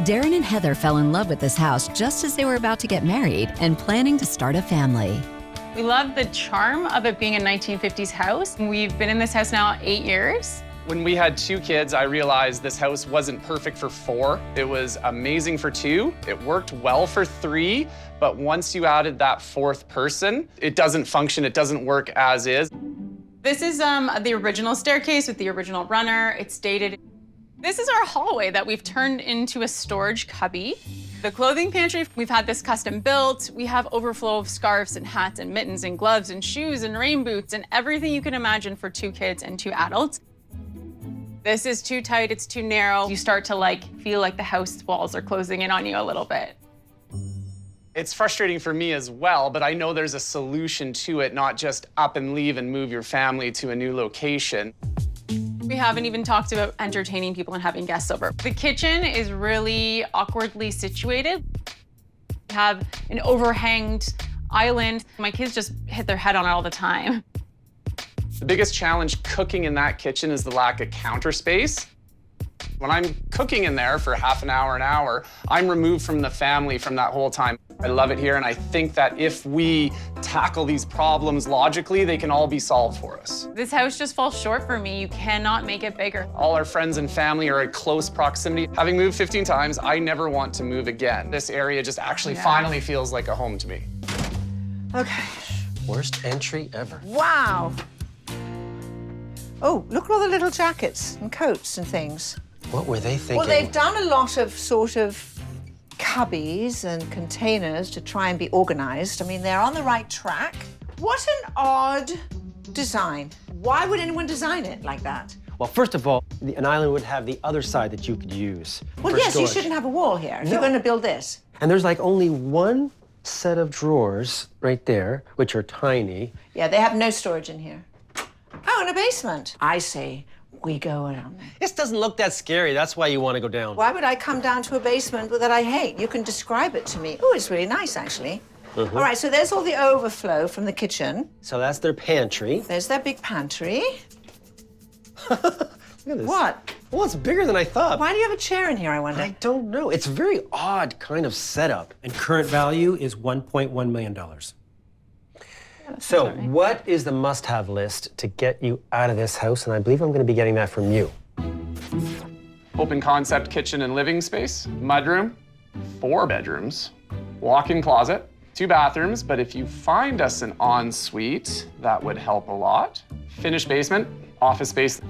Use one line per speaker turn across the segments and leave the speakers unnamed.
Darren and Heather fell in love with this house just as they were about to get married and planning to start a family.
We love the charm of it being a 1950s house. We've been in this house now 8 years.
When we had 2 kids, I realized this house wasn't perfect for 4. It was amazing for 2. It worked well for 3, but once you added that 4th person, it doesn't function, it doesn't work as is.
This is the original staircase with the original runner. It's dated. This is our hallway that we've turned into a storage cubby. The clothing pantry, we've had this custom built. We have overflow of scarves and hats and mittens and gloves and shoes and rain boots and everything you can imagine for 2 kids and 2 adults. This is too tight, it's too narrow. You start to feel like the house walls are closing in on you a little bit.
It's frustrating for me as well, but I know there's a solution to it, not just up and leave and move your family to a new location.
We haven't even talked about entertaining people and having guests over. The kitchen is really awkwardly situated. We have an overhanged island. My kids just hit their head on it all the time.
The biggest challenge cooking in that kitchen is the lack of counter space. When I'm cooking in there for half an hour, I'm removed from the family from that whole time. I love it here, and I think that if we tackle these problems logically, they can all be solved for us.
This house just falls short for me. You cannot make it bigger.
All our friends and family are in close proximity. Having moved 15 times, I never want to move again. This area just actually finally feels like a home to me.
Okay.
Worst entry ever.
Wow. Oh, look at all the little jackets and coats and things.
What were they thinking?
Well, they've done a lot of sort of cubbies and containers to try and be organized. I mean, they're on the right track. What an odd design. Why would anyone design it like that?
Well, first of all, an island would have the other side that you could use.
Well, yes, you shouldn't have a wall here if you're going to build this.
And there's like only one set of drawers right there, which are tiny.
Yeah, they have no storage in here. Oh, and a basement. I say we go around there.
This doesn't look that scary. That's why you want to go down.
Why would I come down to a basement that I hate? You can describe it to me. Oh, it's really nice, actually. All right, so there's all the overflow from the kitchen.
So that's their pantry.
There's their big pantry.
Look at this.
What?
Well, it's bigger than I thought.
Why do you have a chair in here, I wonder?
I don't know. It's a very odd kind of setup.
And current value is $1.1 million.
So what is the must-have list to get you out of this house? And I believe I'm going to be getting that from you.
Open concept kitchen and living space, mudroom, 4 bedrooms, walk-in closet, 2 bathrooms, but if you find us an ensuite, that would help a lot. Finished basement, office space,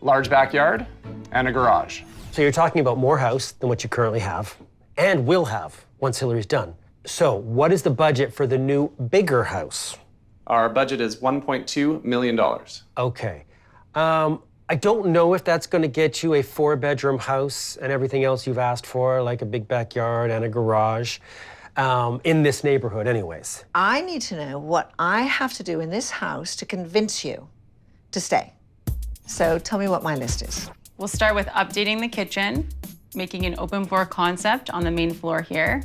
large backyard, and a garage.
So you're talking about more house than what you currently have and will have once Hilary's done. So what is the budget for the new, bigger house?
Our budget is $1.2 million.
Okay. I don't know if that's going to get you a 4-bedroom house and everything else you've asked for, like a big backyard and a garage, in this neighborhood anyways.
I need to know what I have to do in this house to convince you to stay. So tell me what my list is.
We'll start with updating the kitchen, making an open floor concept on the main floor here.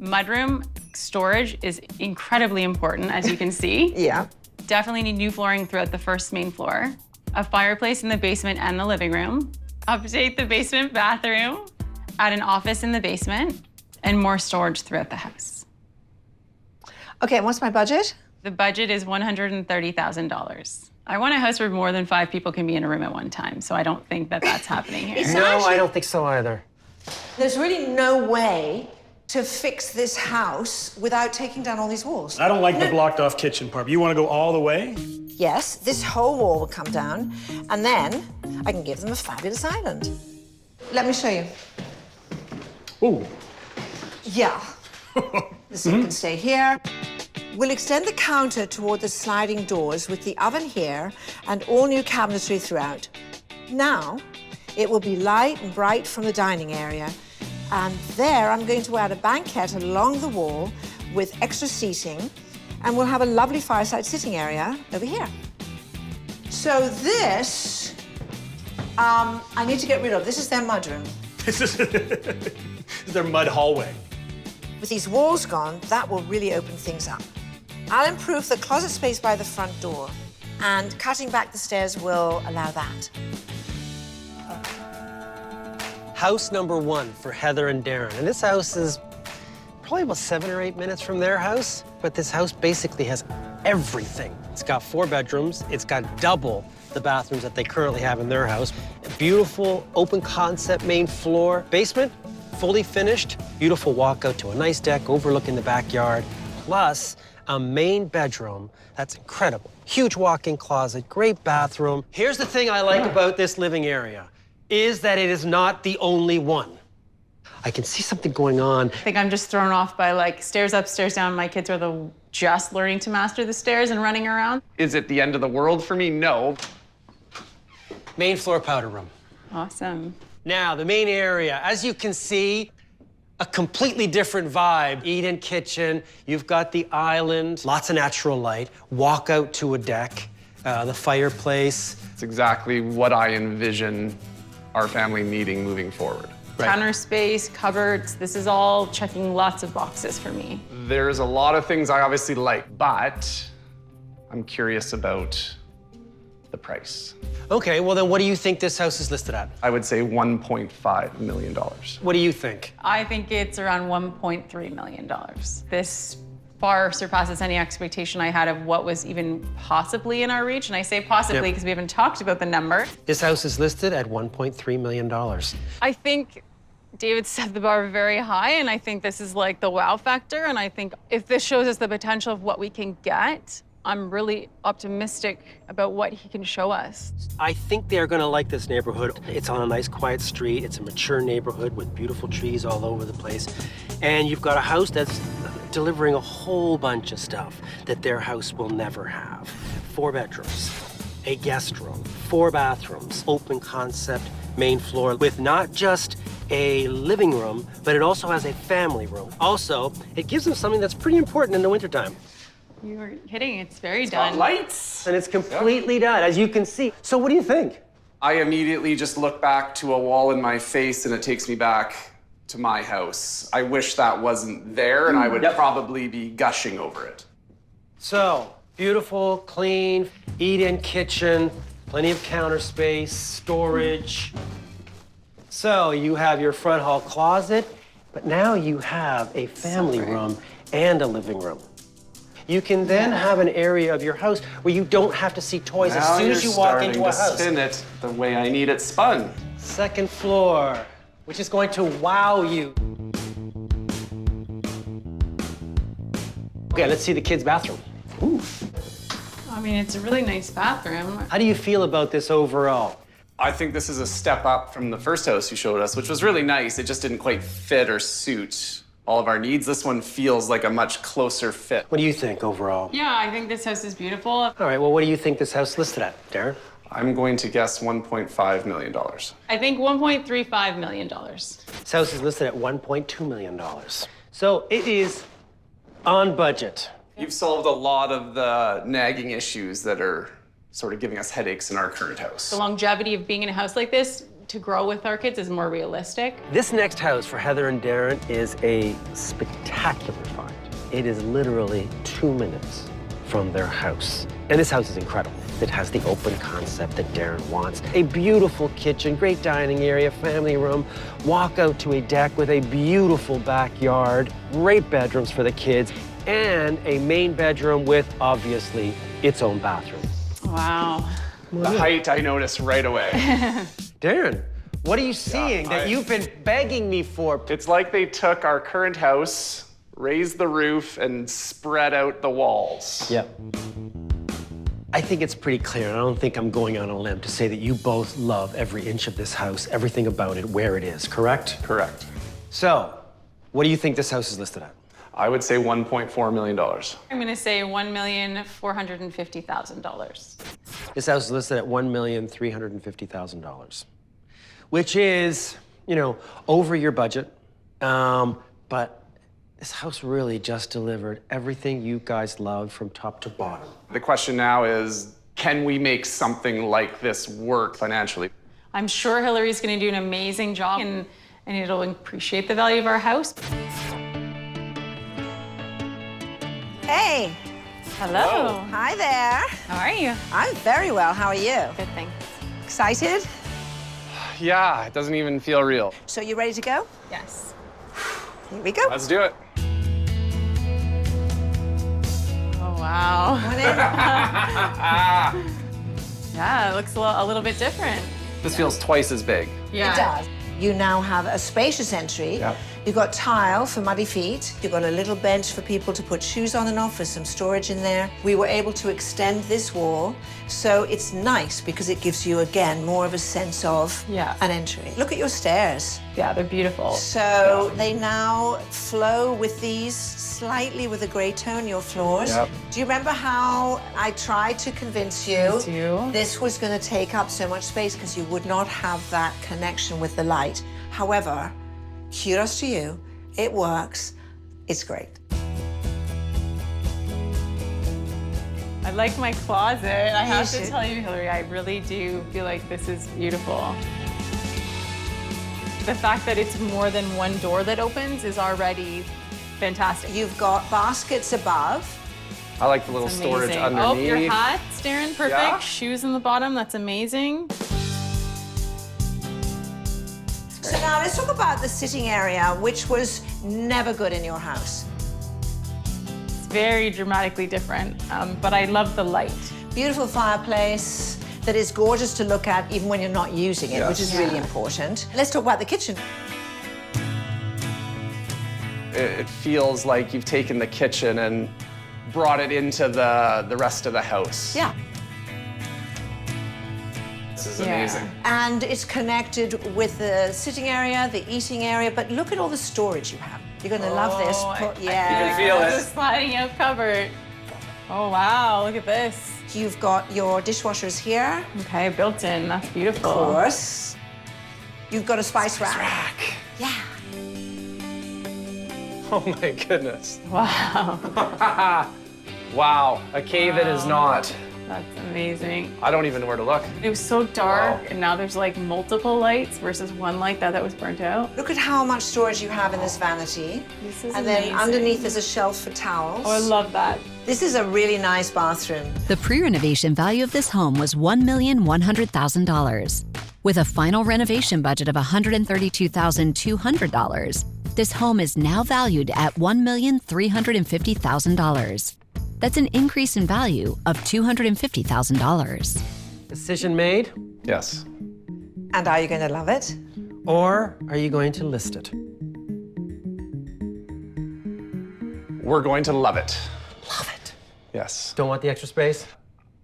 Mudroom storage is incredibly important, as you can see.
Yeah.
Definitely need new flooring throughout the first main floor. A fireplace in the basement and the living room. Update the basement bathroom. Add an office in the basement. And more storage throughout the house.
Okay, and what's my budget?
The budget is $130,000. I want a house where more than 5 people can be in a room at one time, so I don't think that that's happening here.
No, I don't think so either.
There's really no way to fix this house without taking down all these walls.
I don't like the blocked off kitchen part. You want to go all the way?
Yes, this whole wall will come down, and then I can give them a fabulous island. Let me show you.
Ooh.
Yeah. This can stay here. We'll extend the counter toward the sliding doors with the oven here and all new cabinetry throughout. Now, it will be light and bright from the dining area. And there, I'm going to add a banquette along the wall with extra seating, and we'll have a lovely fireside sitting area over here. So this, I need to get rid of. This is their mudroom.
This is their mud hallway.
With these walls gone, that will really open things up. I'll improve the closet space by the front door, and cutting back the stairs will allow that.
house number 1 for Heather and Darren. And this house is probably about 7 or 8 minutes from their house, but this house basically has everything. It's got 4 bedrooms. It's got double the bathrooms that they currently have in their house. A beautiful open concept main floor. Basement, fully finished. Beautiful walkout to a nice deck overlooking the backyard. Plus a main bedroom that's incredible. Huge walk-in closet, great bathroom. Here's the thing I like about this living area, is that it is not the only one. I can see something going on.
I think I'm just thrown off by like stairs up, stairs down. My kids are just learning to master the stairs and running around.
Is it the end of the world for me? No.
Main floor powder room.
Awesome.
Now, the main area, as you can see, a completely different vibe. Eat-in kitchen, you've got the island, lots of natural light, walk out to a deck, the fireplace.
It's exactly what I envision our family needing moving forward.
Right.
Counter space, cupboards, this is all checking lots of boxes for me.
There's a lot of things I obviously like, but I'm curious about the price.
Okay, well then what do you think this house is listed at?
I would say $1.5 million.
What do you think?
I think it's around $1.3 million. This far surpasses any expectation I had of what was even possibly in our reach. And I say possibly because we haven't talked about the number.
This house is listed at $1.3 million.
I think David set the bar very high, and I think this is like the wow factor. And I think if this shows us the potential of what we can get, I'm really optimistic about what he can show us.
I think they're gonna like this neighborhood. It's on a nice quiet street. It's a mature neighborhood with beautiful trees all over the place. And you've got a house that's delivering a whole bunch of stuff that their house will never have. 4 bedrooms, a guest room, 4 bathrooms, open concept main floor with not just a living room, but it also has a family room. Also, it gives them something that's pretty important in the wintertime.
You were kidding, it's very done.
Lights!
And it's completely done, as you can see. So what do you think?
I immediately just look back to a wall in my face and it takes me back to my house. I wish that wasn't there and I would probably be gushing over it.
So, beautiful, clean, eat-in kitchen, plenty of counter space, storage. So you have your front hall closet, but now you have a family room and a living room. You can then have an area of your house where you don't have to see toys as soon as you walk into a house.
Spin it the way I need it spun.
Second floor, which is going to wow you. Okay, let's see the kids' bathroom. Ooh.
I mean, it's a really nice bathroom.
How do you feel about this overall?
I think this is a step up from the first house you showed us, which was really nice. It just didn't quite fit or suit all of our needs. This one feels like a much closer fit.
What do you think overall?
Yeah, I think this house is beautiful.
All right, well, what do you think this house is listed at, Darren?
I'm going to guess $1.5 million.
I think $1.35 million.
This house is listed at $1.2 million. So it is on budget.
You've solved a lot of the nagging issues that are sort of giving us headaches in our current house.
The longevity of being in a house like this to grow with our kids is more realistic.
This next house for Heather and Darren is a spectacular find. It is literally 2 minutes from their house. And this house is incredible. It has the open concept that Darren wants. A beautiful kitchen, great dining area, family room, walk out to a deck with a beautiful backyard, great bedrooms for the kids, and a main bedroom with, obviously, its own bathroom.
Wow.
The height I noticed right away.
Darren, what are you seeing that you've been begging me for?
It's like they took our current house, raised the roof, and spread out the walls.
Yep. I think it's pretty clear, and I don't think I'm going on a limb to say that you both love every inch of this house, everything about it, where it is, correct?
Correct.
So, what do you think this house is listed at?
I would say $1.4 million.
I'm gonna say $1,450,000.
This house is listed at $1,350,000, which is, you know, over your budget. But this house really just delivered everything you guys loved from top to bottom.
The question now is, can we make something like this work financially?
I'm sure Hilary's gonna do an amazing job and it'll appreciate the value of our house.
Hey,
Hello.
hi there.
How are you?
I'm very well. How are you?
Good, thanks.
Excited?
Yeah, it doesn't even feel real.
So you ready to go?
Yes.
Here we go.
Let's do it.
Oh, wow.
Come on in.
Yeah, it looks a little bit different.
This feels twice as big.
Yeah.
It does. You now have a spacious entry.
Yep.
You've got tile for muddy feet. You've got a little bench for people to put shoes on and off with some storage in there. We were able to extend this wall, so it's nice because it gives you, again, more of a sense of
Yeah.
an entry. Look at your stairs.
Yeah, they're beautiful.
So they now flow with these slightly with a gray tone, your floors.
Yep.
Do you remember how I tried to convince you
do.
this was going to take up so much space because you would not have that connection with the light? However, kudos to you, it works, it's great.
I like my closet. I have to
should.
tell you, Hilary, I really do feel like this is beautiful. The fact that it's more than one door that opens is already fantastic.
You've got baskets above.
I like the little
It's
storage
amazing.
underneath.
Oh, your hats, Darren, perfect.
Yeah.
Shoes in the bottom, that's amazing.
So now let's talk about the sitting area, which was never good in your house.
It's very dramatically different, but I love the light.
Beautiful fireplace that is gorgeous to look at even when you're not using it, which is
Yes.
really important. Let's talk about the kitchen.
It feels like you've taken the kitchen and brought it into the rest of the house.
Yeah.
This is
Yeah.
amazing.
And it's connected with the sitting area, the eating area, but look at all the storage you have. You're going to love this.
You can feel it.
The sliding out cupboard. Oh, wow, look at this.
You've got your dishwashers here,
Okay, built in, that's beautiful.
of course. You've got a spice rack.
Rack.
Yeah.
Oh my goodness.
Wow,
Wow, a cave it is not.
that's amazing.
I don't even know where to look.
It was so dark,
Wow.
and now there's like multiple lights versus one light that was burnt out.
Look at how much storage you have in this vanity.
This is
And then
amazing.
underneath is a shelf for towels.
Oh, I love that.
This is a really nice bathroom.
The pre-renovation value of this home was $1,100,000. With a final renovation budget of $132,200, this home is now valued at $1,350,000. That's an increase in value of $250,000.
Decision made?
Yes.
And are you going to love it?
Or are you going to list it?
We're going to love it.
Love it.
Yes.
Don't want the extra space?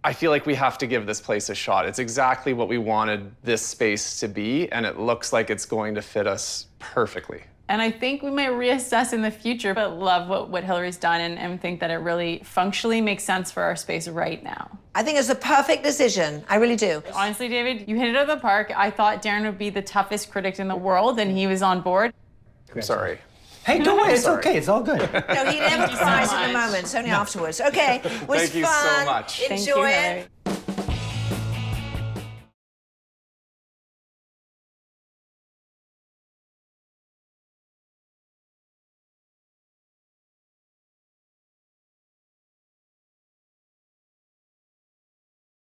I feel like we have to give this place a shot. It's exactly what we wanted this space to be, and it looks like it's going to fit us perfectly.
And I think we might reassess in the future, but love what Hilary's done and think that it really functionally makes sense for our space right now.
I think it's a perfect decision. I really do.
Honestly, David, you hit it out of the park. I thought Darren would be the toughest critic in the world, and he was on board.
I'm sorry.
Hey, don't worry, it's
sorry.
okay, it's all good.
No, he never
you so
cries in the
much.
moment. It's only afterwards. Okay, it was
Thank you so
fun.
much.
Thank you,
Enjoy it.
Hilary.